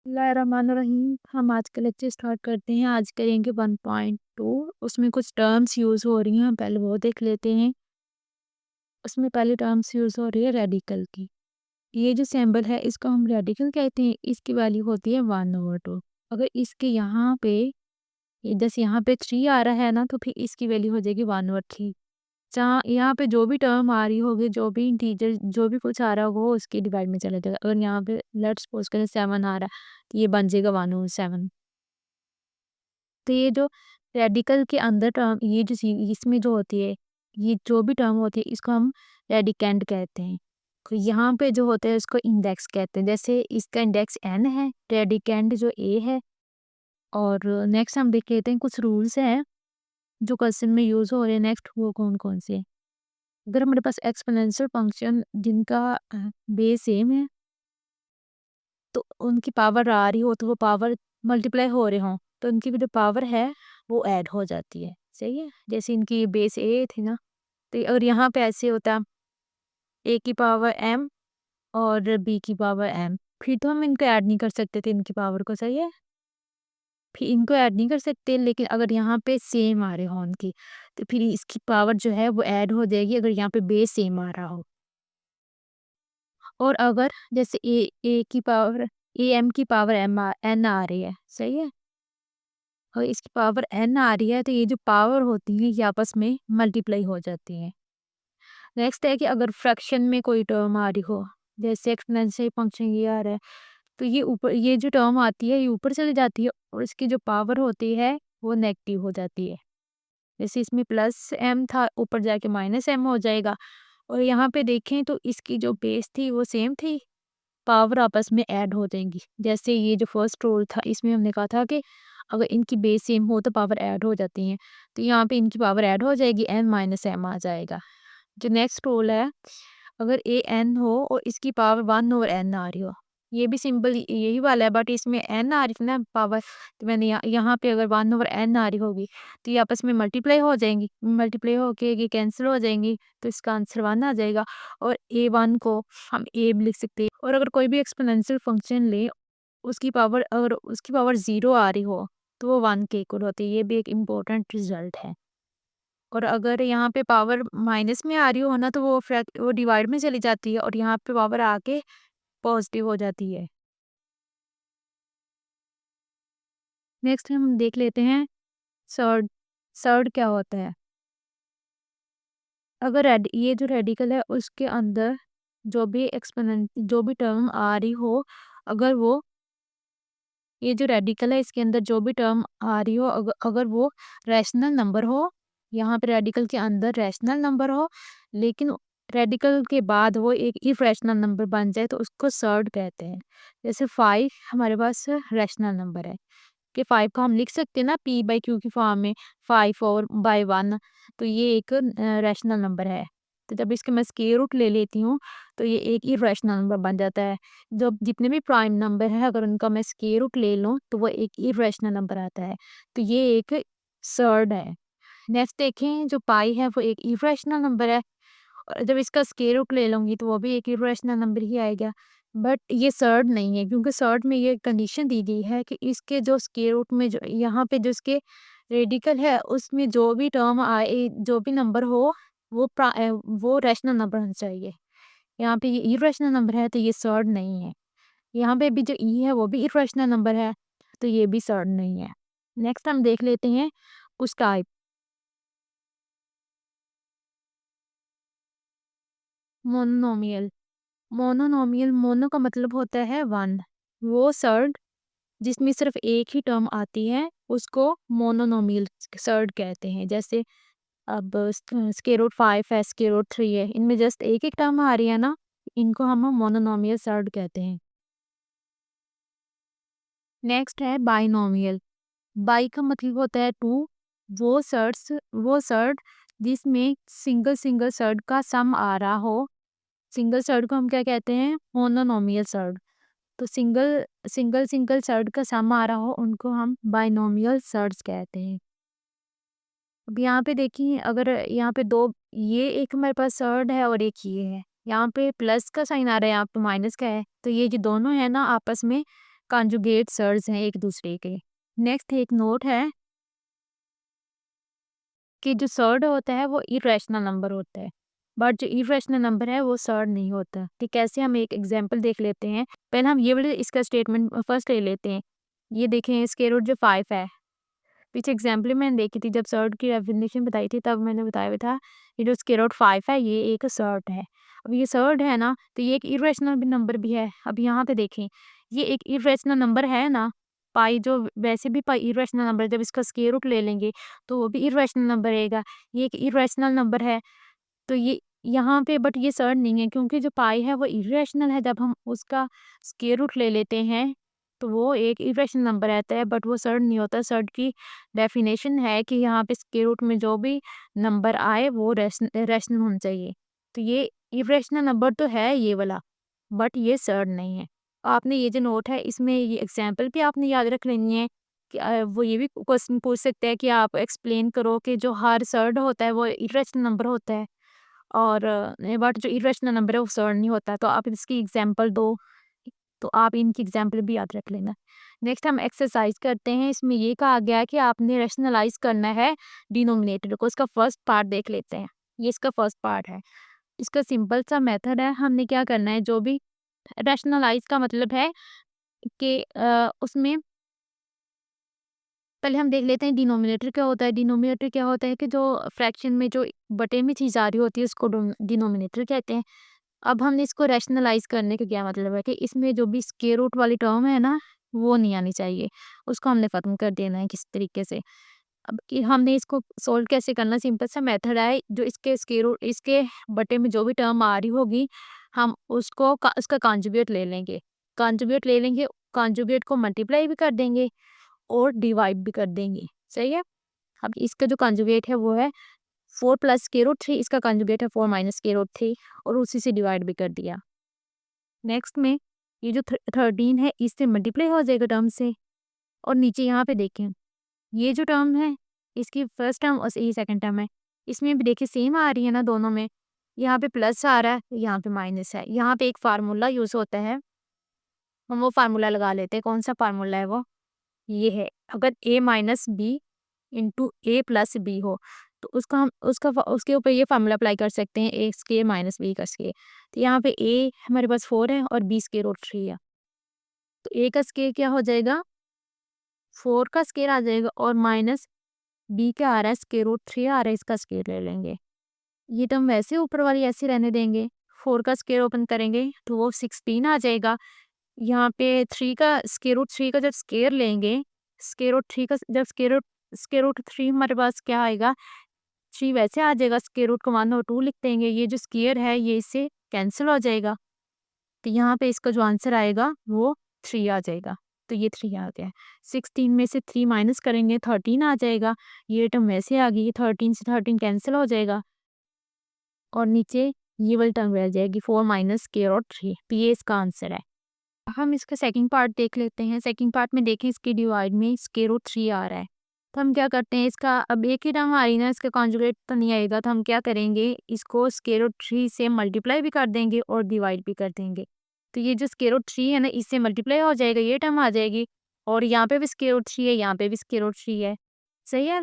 बिस्मिल्लाहिर्रहमानिर्रहीम। हम आज का लेक्चर स्टार्ट करते हैं। आज करेंगे 1.2। उसमें कुछ टर्म्स यूज़ हो रही हैं, पहले वो देख लेते हैं। उसमें पहली टर्म्स यूज़ हो रही है रेडिकल की। ये जो सिंबल है इसको हम रेडिकल कहते हैं। इसकी वैल्यू होती है 1/2। अगर इसके यहाँ पे जैसे यहाँ पे 3 आ रहा है ना, तो फिर इसकी वैल्यू हो जाएगी 1/3। जहाँ यहाँ पे जो भी टर्म आ रही होगी, जो भी इंटीजर जो भी कुछ आ रहा होगा, वो उसके डिवाइड में चला जाएगा। अगर यहाँ पे लेट्स सपोज करें 7 आ रहा है, तो ये बन जाएगा 1/7। तो ये जो रेडिकल के अंदर टर्म, ये जो इसमें जो होती है, ये जो भी टर्म होती है, इसको हम रेडिकेंड कहते हैं। तो यहाँ पे जो होता है इसको इंडेक्स कहते हैं। जैसे इसका इंडेक्स n है, रेडिकेंड जो a है। और नेक्स्ट हम देख लेते हैं कुछ रूल्स हैं जो क्वेश्चन में यूज हो रहे हैं। नेक्स्ट वो कौन कौन से हैं। अगर हमारे पास एक्सपोनेंशियल फंक्शन जिनका बेस सेम है, तो उनकी पावर आ रही हो, तो वो पावर मल्टीप्लाई हो रहे हों, तो उनकी भी जो पावर है वो ऐड हो जाती है। सही है। जैसे इनकी बेस ए थी ना, तो अगर यहाँ पे ऐसे होता ए की पावर m और बी की पावर m, फिर तो हम इनको ऐड नहीं कर सकते थे इनकी पावर को। सही है। फिर इनको ऐड नहीं कर सकते, लेकिन अगर यहाँ पे सेम आ रहे हो उनकी, तो फिर इसकी पावर जो है वो ऐड हो जाएगी अगर यहाँ पे बेस सेम आ रहा हो। और अगर जैसे ए की पावर ए एम की पावर एन आ रही है। सही है। और इसकी पावर एन आ रही है, तो ये जो पावर होती है ये आपस में मल्टीप्लाई हो जाती है। नेक्स्ट है कि अगर फ्रैक्शन में कोई टर्म आ रही हो, जैसे एक्सपोनेंशियल फंक्शन ये आ रहा है, तो ये ऊपर ये जो टर्म आती है ये ऊपर चली जाती है, और इसकी जो पावर होती है वो नेगेटिव हो जाती है। जैसे इसमें प्लस एम था, ऊपर जाके माइनस एम हो जाएगा। और यहाँ पे देखें तो इसकी जो बेस थी वो सेम थी, पावर आपस में ऐड हो जाएंगी। जैसे ये जो फर्स्ट रूल था, इसमें हमने कहा था कि अगर इनकी बेस सेम हो तो पावर ऐड हो जाती हैं, तो यहाँ पे इनकी पावर ऐड हो जाएगी, एन माइनस एम आ जाएगा। जो नेक्स्ट रूल है, अगर ए एन हो और इसकी पावर 1/n आ रही हो, ये भी सिंपल यही वाला है, बट इसमें n आ रही थी ना पावर, तो मैंने यहाँ पे अगर 1/n आ रही होगी, तो ये आपस में मल्टीप्लाई हो जाएंगी, मल्टीप्लाई होके ये कैंसिल हो जाएंगी, तो इसका आंसर 1 आ जाएगा। और a1 को हम a भी लिख सकते हैं। और अगर कोई भी एक्सपोनेंशियल फंक्शन ले, उसकी पावर अगर उसकी पावर 0 आ रही हो, तो वो 1 के इक्वल होती है। ये भी एक इम्पोर्टेंट रिजल्ट है। और अगर यहाँ पे पावर माइनस में आ रही हो ना, तो वो डिवाइड में चली जाती है, और यहाँ पे पावर आके पॉजिटिव हो जाती है। नेक्स्ट हम देख लेते हैं सर्ड। सर्ड क्या होता है। अगर ये जो रेडिकल है उसके अंदर जो भी टर्म आ रही हो, अगर वो ये जो रेडिकल है इसके अंदर जो भी टर्म आ रही हो, अगर वो रैशनल नंबर हो, यहाँ पे रेडिकल के अंदर रैशनल नंबर हो, लेकिन रेडिकल के बाद वो एक इरेशनल नंबर बन जाए, तो उसको सर्ड कहते हैं। जैसे 5 हमारे पास रैशनल नंबर है, कि 5 को हम लिख सकते हैं ना p/q की फॉर्म में, 5 और बाय 1, तो ये एक रैशनल नंबर है। तो जब इसके मैं स्क्वायर रूट ले लेती हूँ, तो ये एक इरेशनल नंबर बन जाता है। जब जितने भी प्राइम नंबर है, अगर उनका मैं स्क्वायर रूट ले लूँ, तो वो एक इरेशनल नंबर आता है। तो ये एक सर्ड है। नेक्स्ट देखें, जो पाई है वो एक इरेशनल नंबर है, और जब इसका स्क्वायर रूट ले लूँगी तो वो भी एक इरेशनल नंबर ही आएगा। बट ये सर्ड नहीं है, क्योंकि सर्ड में ये कंडीशन दी गई है कि इसके जो स्क्वायर रूट में जो यहाँ पे जो इसके रेडिकल है, उसमें जो भी टर्म आए, जो भी नंबर हो, वो रैशनल नंबर होना चाहिए। यहाँ पे ये इरेशनल नंबर है, तो ये सर्ड नहीं है। यहाँ पे भी जो ई है वो भी इरेशनल नंबर है, तो ये भी सर्ड नहीं है। नेक्स्ट हम देख लेते हैं कुछ टाइप। मोनोनोमियल। मोनोनोमियल, मोनो का मतलब होता है 1। वो सर्ड जिसमें सिर्फ एक ही टर्म आती है, उसको मोनोनोमियल सर्ड कहते हैं। जैसे अब स्क्वायर रूट 5 है, स्क्वायर रूट 3 है, इनमें जस्ट एक एक टर्म आ रही है ना, इनको हम मोनोनोमियल सर्ड कहते हैं। नेक्स्ट है बाइनोमियल। बाई का मतलब होता है 2। वो सर्ड जिसमें सिंगल सिंगल सर्ड का सम आ रहा हो, सिंगल सर्ड को हम क्या कहते हैं, मोनोनोमियल सर्ड। तो सिंगल सिंगल सिंगल सर्ड का सम आ रहा हो, उनको हम बाइनोमियल सर्ड्स कहते हैं। अब यहाँ पे देखिए, अगर यहाँ पे दो, ये एक हमारे पास सर्ड है और एक ये है, यहाँ पे प्लस का साइन आ रहा है, यहाँ पे माइनस का है, तो ये जो दोनों है ना आपस में कॉन्जुगेट सर्ड्स हैं एक दूसरे के। नेक्स्ट एक नोट है कि जो सर्ड होता है वो इरेशनल नंबर होता है, बट जो इरेशनल नंबर है वो सर्ड नहीं होता। ठीक, कैसे, हम एक एग्जांपल देख लेते हैं। पहले हम ये वाले इसका स्टेटमेंट फर्स्ट ले लेते हैं। ये देखें, स्क्वायर रूट जो 5 है, पीछे एग्जाम्पल मैंने देखी थी, जब सर्ड की डेफिनेशन बताई थी तब मैंने बताया हुआ था ये जो स्क्वायर रूट 5 है ये एक सर्ड है। अब ये सर्ड है ना, तो ये एक इरेशनल भी नंबर भी है। अब यहाँ पे देखें, ये एक इरेशनल नंबर है ना, पाई जो वैसे भी पाई इरेशनल नंबर, जब इसका स्क्वायर रूट ले लेंगे तो वो भी इरेशनल नंबर रहेगा। ये एक इरेशनल नंबर है, तो ये यहाँ पे, बट ये सर्ड नहीं है क्योंकि जो पाई है वो इरेशनल है। जब हम उसका स्क्वायर रूट ले लेते हैं तो वो एक इरेशनल नंबर रहता है, बट वो सर्ड नहीं होता। सर्ड की डेफिनेशन है कि यहाँ पे स्क्वायर रूट में जो भी नंबर आए वो रैशनल होना चाहिए। तो ये इरेशनल नंबर तो है ये वाला, बट ये सर्ड नहीं है। आपने ये जो नोट है इसमें ये एग्जाम्पल भी आपने याद रख लेनी है कि वो ये भी क्वेश्चन पूछ सकते हैं कि आप एक्सप्लेन करो कि जो हर सर्ड होता है वो इरेशनल नंबर होता है, और बट जो इरेशनल नंबर है वो सर्ड नहीं होता। तो आप इसकी एग्जाम्पल दो, तो आप इनकी एग्जाम्पल भी याद रख लेना। नेक्स्ट हम एक्सरसाइज करते हैं। इसमें ये कहा गया है कि आपने रैशनलाइज करना है डिनोमिनेटर को। इसका फर्स्ट पार्ट देख लेते हैं। ये इसका फर्स्ट पार्ट है। इसका सिंपल सा मेथड है। हमने क्या करना है, जो भी रैशनलाइज का मतलब है कि उसमें पहले हम देख लेते हैं डिनोमिनेटर क्या होता है। डिनोमिनेटर क्या होता है कि जो फ्रैक्शन में जो बटे में चीज़ आ रही होती है उसको डिनोमिनेटर कहते हैं। अब हमने इसको रैशनलाइज करने का क्या मतलब है कि इसमें जो भी स्क्वायर रूट वाली टर्म है ना वो नहीं आनी चाहिए, उसको हमने ख़त्म कर देना है किसी तरीके से। अब कि हमने इसको सोल्व कैसे करना, सिंपल सा मेथड है। जो इसके स्क्वायर रूट, इसके बटे में जो भी टर्म आ रही होगी हम उसको उसका कॉन्जुगेट ले लेंगे। कॉन्जुगेट ले लेंगे, कॉन्जुगेट को मल्टीप्लाई भी कर देंगे और डिवाइड भी कर देंगे। सही है। अब इसका जो कॉन्जुगेट है वो है 4 प्लस स्क्वायर रूट 3, इसका कॉन्जुगेट है 4 माइनस स्क्वायर रूट 3, और उसी से डिवाइड भी कर दिया। नेक्स्ट में ये जो 13 है इससे मल्टीप्लाई हो जाएगा टर्म से, और नीचे यहाँ पे देखें ये जो टर्म है इसकी फर्स्ट टर्म और ये सेकंड टर्म है, इसमें भी देखिए सेम आ रही है ना दोनों में। यहाँ पे प्लस आ रहा है, यहाँ पे माइनस है। यहाँ पे एक फार्मूला यूज होता है, हम वो फार्मूला लगा लेते हैं। कौन सा फार्मूला है वो, ये है, अगर a minus B into A plus B हो तो उसका हम उसके ऊपर ये फार्मूला अप्लाई कर सकते हैं, ए स्क्वायर माइनस बी का स्क्वायर। तो यहाँ पे a हमारे पास 4 है और b स्क्वायर रूट 3 है, तो a का स्क्वायर क्या हो जाएगा, 4 का स्क्वायर आ जाएगा, और माइनस b क्या आ रहा है, स्क्वायर रूट 3 आ रहा है, इसका स्क्वायर ले लेंगे। ये तो हम वैसे ऊपर वाली ऐसे रहने देंगे। 4 का स्क्वायर ओपन करेंगे तो वो 16 आ जाएगा। यहाँ पे 3 का स्क्वायर रूट 3 का जब स्क्वायर लेंगे, स्क्वायर रूट 3 का जब स्क्वायर रूट 3 हमारे पास क्या आएगा, 3 वैसे आ जाएगा, स्क्वायर रूट को 1 और 2 लिख देंगे। ये जो स्क्वायर है ये इससे कैंसिल हो जाएगा, तो यहाँ पे इसका जो आंसर आएगा वो 3 आ जाएगा। तो ये 3 आ गया। 16 में से 3 माइनस करेंगे 13 आ जाएगा। ये टर्म वैसे आ गई, 13 से 13 कैंसिल हो जाएगा, और नीचे ये वाली टर्म रह जाएगी 4 माइनस स्क्वायर रूट 3। तो ये इसका आंसर है। हम इसका सेकंड पार्ट देख लेते हैं। सेकंड पार्ट में देखें, इसके डिवाइड में स्क्वायर रूट 3 आ रहा है, तो हम क्या करते हैं, इसका अब एक ही टर्म आ रही ना, इसका कॉन्जुगेट तो नहीं आएगा, तो हम क्या करेंगे, इसको स्क्वायर रूट 3 से मल्टीप्लाई भी कर देंगे और डिवाइड भी कर देंगे। तो ये जो स्क्वायर रूट 3 है ना इससे मल्टीप्लाई हो जाएगा, ये टर्म आ जाएगी, और यहाँ पे भी स्क्वायर रूट 3 है, यहाँ पे भी स्क्वायर रूट 3 है। सही है।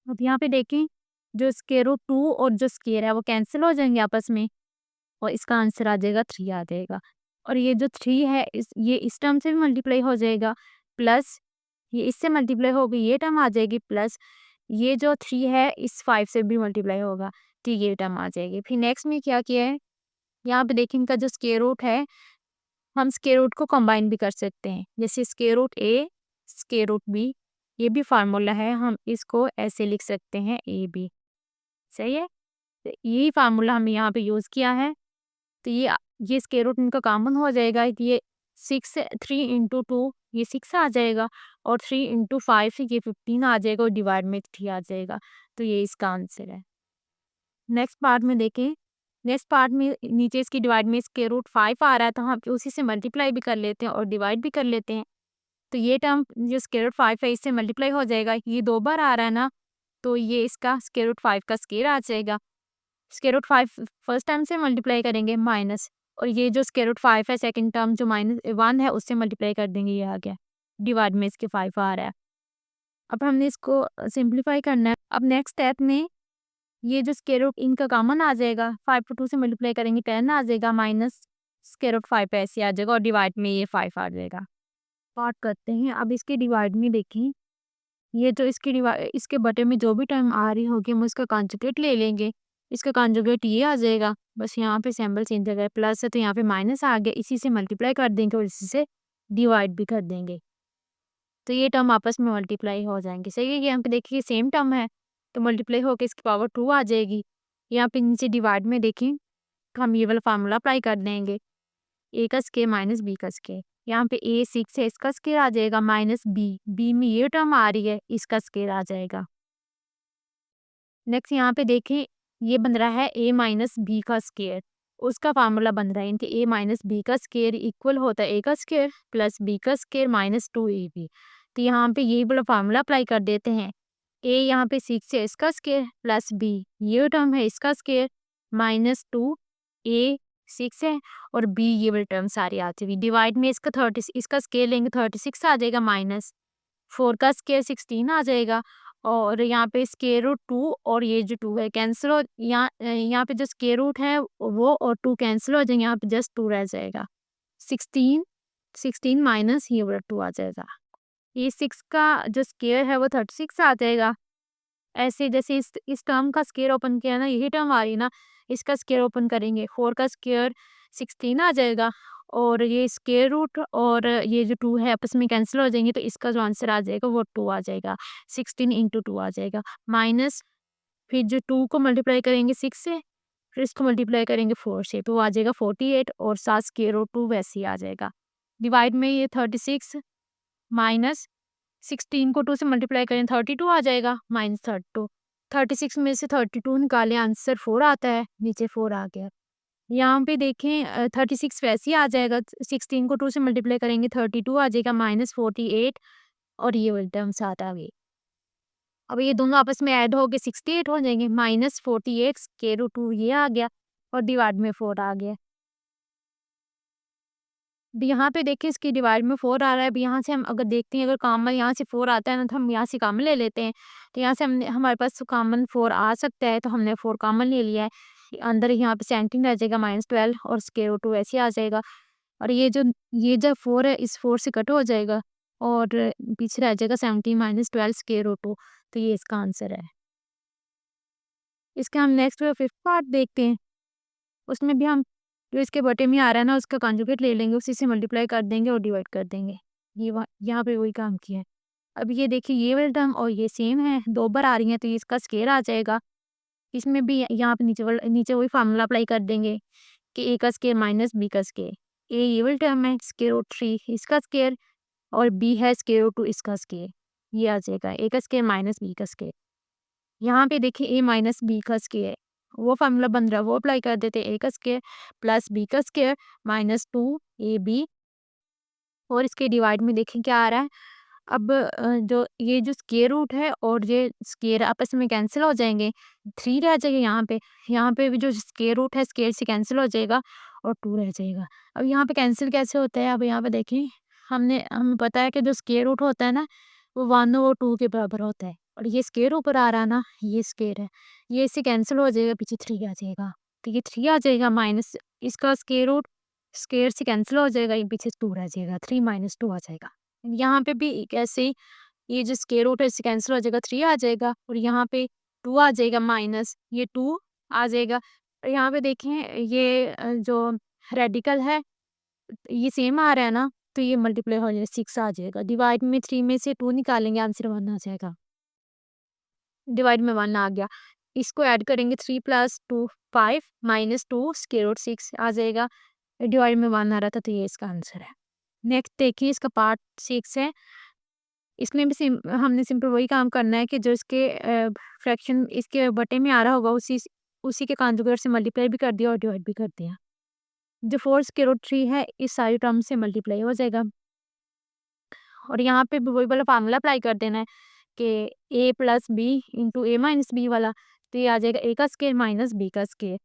अब यहाँ पे देखें, जो स्क्वायर रूट 2 और जो स्क्वायर है वो कैंसिल हो जाएंगे आपस में, और इसका आंसर आ जाएगा 3 आ जाएगा। और ये जो 3 है ये इस टर्म से भी मल्टीप्लाई हो जाएगा, प्लस ये इससे मल्टीप्लाई होगी, ये टर्म आ जाएगी, प्लस ये जो 3 है इस 5 से भी मल्टीप्लाई होगा, तो ये टर्म आ जाएगी। फिर नेक्स्ट में क्या किया है, यहाँ पे देखिए इनका जो स्क्वायर रूट है, हम स्क्वायर रूट को कंबाइन भी कर सकते हैं, जैसे square root a square root b, ये भी फार्मूला है, हम इसको ऐसे लिख सकते हैं ए बी। सही है। तो यही फार्मूला हमने यहाँ पे यूज़ किया है। तो ये स्क्वायर रूट इनका कॉमन हो जाएगा, कि ये 6 3 इंटू 2 ये 6 आ जाएगा, और 3 इंटू 5 ये 15 आ जाएगा, और डिवाइड में 3 आ जाएगा। तो ये इसका आंसर है। नेक्स्ट पार्ट में देखें, नेक्स्ट पार्ट में नीचे इसकी डिवाइड में स्क्वायर रूट 5 आ रहा है, तो हम उसी से मल्टीप्लाई भी कर लेते हैं और डिवाइड भी कर लेते हैं। तो ये टर्म जो स्क्वायर रूट 5 है इससे मल्टीप्लाई हो जाएगा, ये 2 बार आ रहा है ना, तो ये इसका स्क्वायर रूट 5 का स्क्वायर आ जाएगा। स्क्वायर रूट 5 फर्स्ट टाइम से मल्टीप्लाई करेंगे माइनस, और ये जो स्क्वायर रूट 5 है सेकंड टर्म जो -1 है उससे मल्टीप्लाई कर देंगे, ये आ गया। डिवाइड में इसके 5 आ रहा है। अब हमने इसको सिंप्लीफाई करना है। अब नेक्स्ट स्टेप में ये जो स्क्वायर रूट इनका कॉमन आ जाएगा, 5 को 2 से मल्टीप्लाई करेंगे 10 आ जाएगा, माइनस स्क्वायर रूट 5 ऐसे आ जाएगा और डिवाइड में ये 5 आ जाएगा। स्टार्ट करते हैं। अब इसके डिवाइड में देखें, ये जो इसके बटे में जो भी टर्म आ रही होगी हम उसका कॉन्जुगेट ले लेंगे। इसका कॉन्जुगेट ये आ जाएगा, बस यहाँ पे सिंबल चेंज हो गया, प्लस है तो यहाँ पे माइनस आ गया, इसी से मल्टीप्लाई कर देंगे और इसी से डिवाइड भी कर देंगे, तो ये टर्म आपस में मल्टीप्लाई हो जाएंगे। सही है, यहाँ पे देखिए सेम टर्म है तो मल्टीप्लाई होकर इसकी पावर 2 आ जाएगी। यहाँ पे नीचे डिवाइड में देखें तो हम ये वाला फार्मूला अप्लाई कर देंगे, ए का स्क्वायर माइनस बी का स्क्वायर। यहाँ पे ए 6 है, इसका स्क्वायर आ जाएगा, माइनस बी में ये टर्म आ रही है, इसका स्क्वायर आ जाएगा। नेक्स्ट यहाँ पे देखें, ये बन रहा है ए माइनस बी का स्क्वायर, उसका फार्मूला बन रहा है इनके ए माइनस बी का स्क्वायर इक्वल होता है ए का स्क्वायर प्लस बी का स्क्वायर माइनस 2ab। तो यहाँ पे ये वाला फार्मूला अप्लाई कर देते हैं। ए यहाँ पे 6 है, इसका स्क्वायर प्लस बी ये टर्म है, इसका स्क्वायर माइनस 2 ए 6 है और बी ये वाली टर्म सारी आती हुई। डिवाइड में इसका स्क्वायर लेंगे 36 आ जाएगा, माइनस 4 का स्क्वायर 16 आ जाएगा और यहाँ पे स्क्वायर रूट 2 और ये जो 2 है कैंसिल हो, यहाँ पे जो स्क्वायर रूट है वो और 2 कैंसिल हो जाएंगे, यहाँ पे जस्ट 2 रह जाएगा। 16 माइनस ये वाला 2 आ जाएगा। ये 6 का जो स्क्वायर है वो 36 आ जाएगा। ऐसे जैसे इस टर्म का स्क्वायर ओपन किया ना, यही टर्म आ रही है ना, इसका स्क्वायर ओपन करेंगे 4 का स्क्वायर 16 आ जाएगा और ये स्क्वायर रूट और ये जो 2 है आपस में कैंसिल हो जाएंगे, तो इसका जो आंसर आ जाएगा वो 2 आ जाएगा। 16 इंटू 2 आ जाएगा, माइनस फिर जो 2 को मल्टीप्लाई करेंगे 6 से, फिर इसको मल्टीप्लाई करेंगे 4 से, तो आ जाएगा 48 और साथ स्क्वायर रूट 2 वैसे ही आ जाएगा। डिवाइड में ये 36 माइनस 16 को 2 से मल्टीप्लाई करें 32 आ जाएगा, माइनस 32। 36 में से 32 निकालें, आंसर 4 आता है, नीचे 4 आ गया। यहाँ पे देखें 36 वैसे ही आ जाएगा, 16 को 2 से मल्टीप्लाई करेंगे 32 आ जाएगा, माइनस 48 और ये वाली टर्म साथ आ गई। अब ये दोनों आपस में ऐड होके 68 हो जाएंगे, माइनस 48 स्क्वायर रूट 2 ये आ गया और डिवाइड में 4 आ गया। अब यहाँ पे देखिए इसकी डिवाइड में 4 आ रहा है। अब यहाँ से हम अगर देखते हैं, अगर कॉमन यहाँ से 4 आता है ना, तो हम यहाँ से कॉमन ले लेते हैं। तो यहाँ से हमने हमारे पास कॉमन 4 आ सकता है, तो हमने 4 कॉमन ले लिया है। अंदर यहाँ पे 17 रह जाएगा, माइनस 12 और स्क्वायर रूट 2 ऐसे आ जाएगा। और ये जो 4 है इस 4 से कट हो जाएगा और पीछे रह जाएगा 17 माइनस 12 स्क्वायर रूट 2, तो ये इसका आंसर है। इसके हम नेक्स्ट 5th पार्ट देखते हैं। उसमें भी हम जो इसके बटे में आ रहा है ना, उसका कॉन्जुगेट ले लेंगे, उसी से मल्टीप्लाई कर देंगे और डिवाइड कर देंगे। यहाँ पे वही काम किया है। अब ये देखिए ये वाली टर्म और ये सेम है, 2 बार आ रही हैं, तो ये इसका स्क्वायर आ जाएगा। इसमें भी यहाँ पे नीचे वही फार्मूला अप्लाई कर देंगे कि ए का स्क्वायर माइनस बी का स्क्वायर। ए ये वाली टर्म है स्क्वायर रूट 3 इसका स्क्वायर और बी है स्क्वायर रूट 2 इसका स्क्वायर, ये आ जाएगा ए का स्क्वायर माइनस बी का स्क्वायर। यहाँ पे देखिए ए माइनस बी का स्क्वायर, वो फार्मूला बन रहा है वो अप्लाई कर देते हैं, ए का स्क्वायर प्लस बी का स्क्वायर माइनस 2ab और इसके डिवाइड में देखें क्या आ रहा है। अब जो ये जो स्क्वायर रूट है और ये स्क्वायर आपस में कैंसिल हो जाएंगे, 3 रह जाएगा यहाँ पे भी जो स्क्वायर रूट है स्क्वायर से कैंसिल हो जाएगा और 2 रह जाएगा। अब यहाँ पे कैंसिल कैसे होता है, अब यहाँ पे देखें, हमें पता है कि जो स्क्वायर रूट होता है ना वो 1 और 2 के बराबर होता है और ये स्क्वायर ऊपर आ रहा है ना, ये स्क्वायर है, ये इससे कैंसिल हो जाएगा, पीछे 3 आ जाएगा, तो ये 3 आ जाएगा माइनस इसका स्क्वायर रूट स्क्वायर से कैंसिल हो जाएगा, ये पीछे 2 रह जाएगा, 3 माइनस 2 आ जाएगा। यहाँ पे भी एक ऐसे ही ये जो स्क्वायर रूट है इससे कैंसिल हो जाएगा, 3 आ जाएगा और यहाँ पे 2 आ जाएगा, माइनस ये 2 आ जाएगा। और यहाँ पे देखें ये जो रेडिकल है ये सेम आ रहा है ना, तो ये मल्टीप्लाई हो जाएगा, 6 आ जाएगा। डिवाइड में 3 में से 2 निकालेंगे, आंसर 1 आ जाएगा। डिवाइड में 1 आ गया, इसको ऐड करेंगे 3 प्लस 2 5 माइनस 2 स्क्वायर रूट 6 आ जाएगा। डिवाइड में 1 आ रहा था, तो ये इसका आंसर है। नेक्स्ट देखिए इसका पार्ट 6 है। इसमें भी हमने सिंपल वही काम करना है कि जो इसके फ्रैक्शन इसके बटे में आ रहा होगा उसी के कॉन्जुगेट से मल्टीप्लाई भी कर दिया और डिवाइड भी कर दिया। जो 4 स्क्वायर रूट 3 है इस सारी टर्म से मल्टीप्लाई हो जाएगा और यहाँ पे भी वही वाला फार्मूला अप्लाई कर देना है कि ए प्लस बी इंटू ए माइनस बी वाला, तो ये आ जाएगा ए का स्क्वायर माइनस बी का स्क्वायर।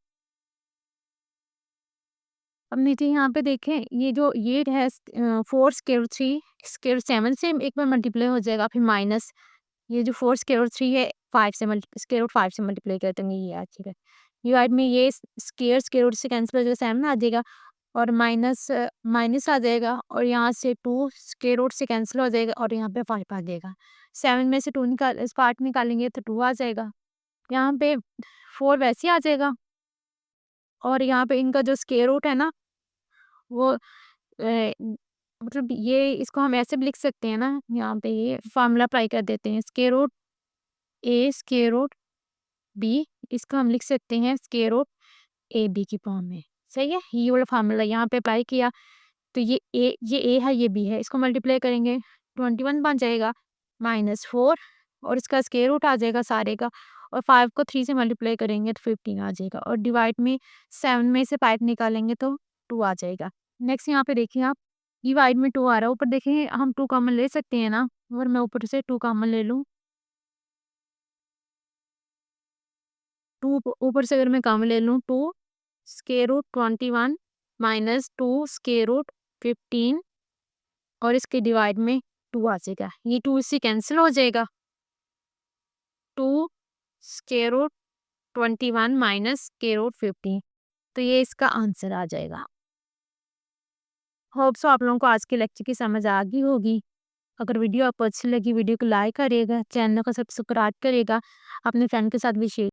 अब नीचे यहाँ पे देखें, ये जो ये है 4 स्क्वायर 3 स्क्वायर 7 से एक बार मल्टीप्लाई हो जाएगा, फिर माइनस ये जो 4 स्क्वायर 3 है 5 से स्क्वायर रूट 5 से मल्टीप्लाई करते हैं, ये आ जाएगा। डिवाइड में ये स्क्वायर रूट से कैंसिल हो जाएगा, 7 आ जाएगा और माइनस माइनस आ जाएगा और यहाँ से 2 स्क्वायर रूट से कैंसिल हो जाएगा और यहाँ पे 5 आ जाएगा। 7 में से 2 निकाल इस पार्ट निकालेंगे तो 2 आ जाएगा। यहाँ पे 4 वैसे ही आ जाएगा और यहाँ पे इनका जो स्क्वायर रूट है ना वो मतलब ये इसको हम ऐसे भी लिख सकते हैं ना, यहाँ पे ये फार्मूला अप्लाई कर देते हैं, स्क्वायर रूट ए स्क्वायर रूट बी, इसको हम लिख सकते हैं स्क्वायर रूट ए बी की फॉर्म में। सही है, ये वाला फार्मूला यहाँ पे अप्लाई किया तो ये ए है, ये बी है, इसको मल्टीप्लाई करेंगे 21 बन जाएगा -4 और इसका स्क्वायर रूट आ जाएगा सारे का और 5 को 3 से मल्टीप्लाई करेंगे तो 15 आ जाएगा और डिवाइड में 7 में से 5 निकालेंगे तो 2 आ जाएगा। नेक्स्ट यहाँ पे देखिए आप, डिवाइड में 2 आ रहा है, ऊपर देखिए हम 2 कॉमन ले सकते हैं ना, अगर मैं ऊपर से 2 कॉमन ले लूँ, 2 ऊपर से अगर मैं कॉमन ले लूँ 2 square root 21 minus 2 square root 15 और इसके डिवाइड में 2 आ जाएगा, ये 2 इससे कैंसिल हो जाएगा। 2 square root 21 minus square root 15, तो ये इसका आंसर आ जाएगा। होप सो आप लोगों को आज के लेक्चर की समझ आ गई होगी। अगर वीडियो आपको अच्छी लगी, वीडियो को लाइक करिएगा, चैनल को सब्सक्राइब करिएगा, अपने फ्रेंड के साथ भी शेयर